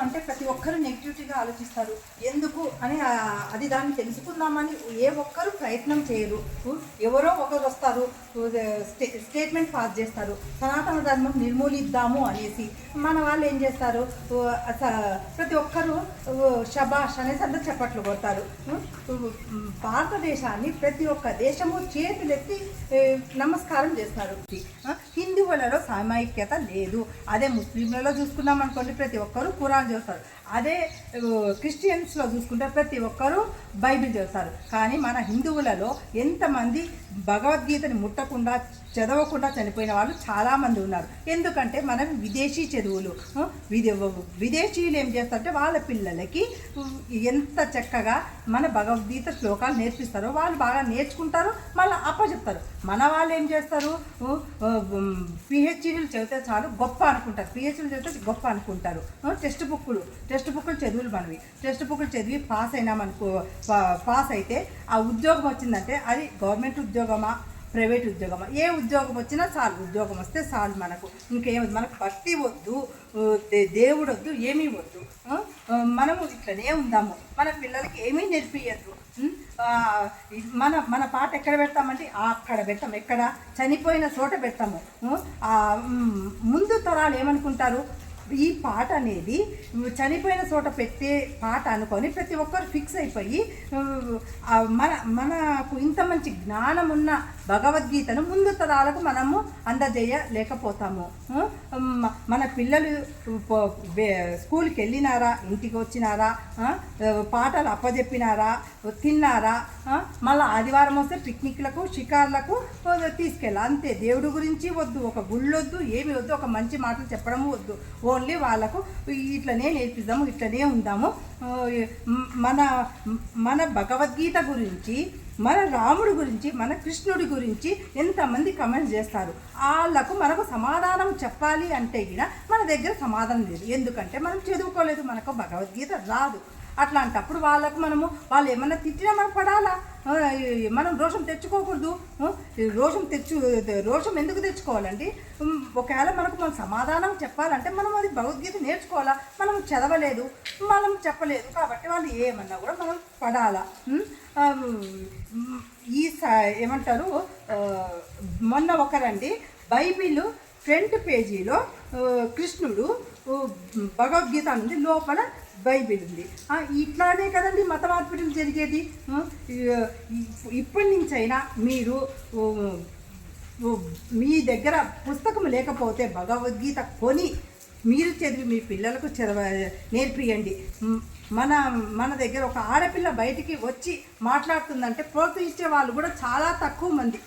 అంటే ప్రతి ఒక్కరు నెగిటివిటీగా ఆలోచిస్తారు. ఎందుకు అని అది దాన్ని తెలుసుకుందామని ఏ ఒక్కరు ప్రయత్నం చేయరు. ఎవరో ఒకరు వస్తారు, స్టేట్మెంట్ పాస్ చేస్తారు, సనాతన ధర్మం నిర్మూలిద్దాము అనేసి. మన వాళ్ళు ఏం చేస్తారు, ప్రతి ఒక్కరు షబాష్ అనేసి అందరూ చప్పట్లు కొడతారు. భారతదేశాన్ని ప్రతి ఒక్క దేశము చేతులెత్తి నమస్కారం చేస్తారు. హిందువులలో సామైక్యత లేదు. అదే ముస్లింలలో చూసుకున్నాం అనుకోండి, ప్రతి ఒక్కరు ఖురాన్ చదువుతారు. అదే క్రిస్టియన్స్లో చూసుకుంటే ప్రతి ఒక్కరు బైబిల్ చదువుతారు. కానీ మన హిందువులలో ఎంతమంది భగవద్గీతని ముట్టకుండా చదవకుండా చనిపోయిన వాళ్ళు చాలామంది ఉన్నారు. ఎందుకంటే మనం విదేశీ చదువులు, విదేశీయులు ఏం చేస్తారంటే వాళ్ళ పిల్లలకి ఎంత చక్కగా మన భగవద్గీత శ్లోకాలు నేర్పిస్తారో వాళ్ళు బాగా నేర్చుకుంటారు, మళ్ళీ అప్పచెప్తారు. మన వాళ్ళు ఏం చేస్తారు, పిహెచ్డీలు చదివితే చాలు గొప్ప అనుకుంటారు, పిహెచ్డీలు చదివితే గొప్ప అనుకుంటారు. టెక్స్ట్ బుక్కులు చదువులు మనవి. టెక్స్ట్ బుక్కులు చదివి పాస్ అయితే ఆ ఉద్యోగం వచ్చిందంటే అది గవర్నమెంట్ ఉద్యోగమా ప్రైవేట్ ఉద్యోగమా, ఏ ఉద్యోగం వచ్చినా చాలు, ఉద్యోగం వస్తే చాలు. ఇంకేమొద్దు, మనకు భక్తి వద్దు, దేవుడు వద్దు, ఏమీ వద్దు. మనము ఇట్లనే ఉందాము, మన పిల్లలకి ఏమీ నేర్పియద్దు. మన పాట ఎక్కడ పెడతామంటే అక్కడ పెడతాం, ఎక్కడ చనిపోయిన చోట పెడతాము. ముందు తరాలు ఏమనుకుంటారు, ఈ పాట అనేది చనిపోయిన చోట పెట్టే పాట అనుకొని ప్రతి ఒక్కరు ఫిక్స్ అయిపోయి మనకు ఇంత మంచి జ్ఞానం ఉన్న భగవద్గీతను ముందు తరాలకు మనము అందజేయలేకపోతాము. మన పిల్లలు స్కూల్కి వెళ్ళినారా, ఇంటికి వచ్చినారా, పాటలు అప్పజెప్పినారా, తిన్నారా, మళ్ళీ ఆదివారం వస్తే పిక్నిక్లకు షికార్లకు తీసుకెళ్ళాలి. అంతే. దేవుడి గురించి వద్దు, ఒక గుళ్ళొద్దు, ఏమి వద్దు, ఒక మంచి మాటలు చెప్పడము వద్దు. ఓన్లీ వాళ్ళకు ఇట్లనే నేర్పిద్దాము, ఇట్లనే ఉందాము. మన భగవద్గీత గురించి, మన రాముడి గురించి, మన కృష్ణుడి గురించి ఎంతమంది కమెంట్స్ చేస్తారు. వాళ్ళకు మనకు సమాధానం చెప్పాలి అంటే కూడా మన దగ్గర సమాధానం లేదు. ఎందుకంటే మనం చదువుకోలేదు, మనకు భగవద్గీత రాదు. అట్లాంటప్పుడు వాళ్ళు ఏమన్నా తిట్టినా మనం పడాలా? మనం రోషం తెచ్చుకోకూడదు. రోషం ఎందుకు తెచ్చుకోవాలండి? ఒకవేళ మన సమాధానం చెప్పాలంటే మనం అది భగవద్గీత నేర్చుకోవాలా. మనం చదవలేదు, మనం చెప్పలేదు కాబట్టి వాళ్ళు ఏమన్నా కూడా మనం పడాలా. ఏమంటారు, మొన్న ఒకరండి బైబిల్ ఫ్రంట్ పేజీలో కృష్ణుడు భగవద్గీత ఉంది, లోపల బైబిల్ ఉంది. ఇట్లానే కదండి మత మార్పిడులు జరిగేది. ఇప్పటి నుంచైనా మీరు మీ దగ్గర పుస్తకం లేకపోతే భగవద్గీత కొని మీరు చదివి మీ పిల్లలకు నేర్పియండి. మన దగ్గర ఒక ఆడపిల్ల బయటికి వచ్చి మాట్లాడుతుందంటే ప్రోత్సహించే వాళ్ళు కూడా చాలా తక్కువ మంది.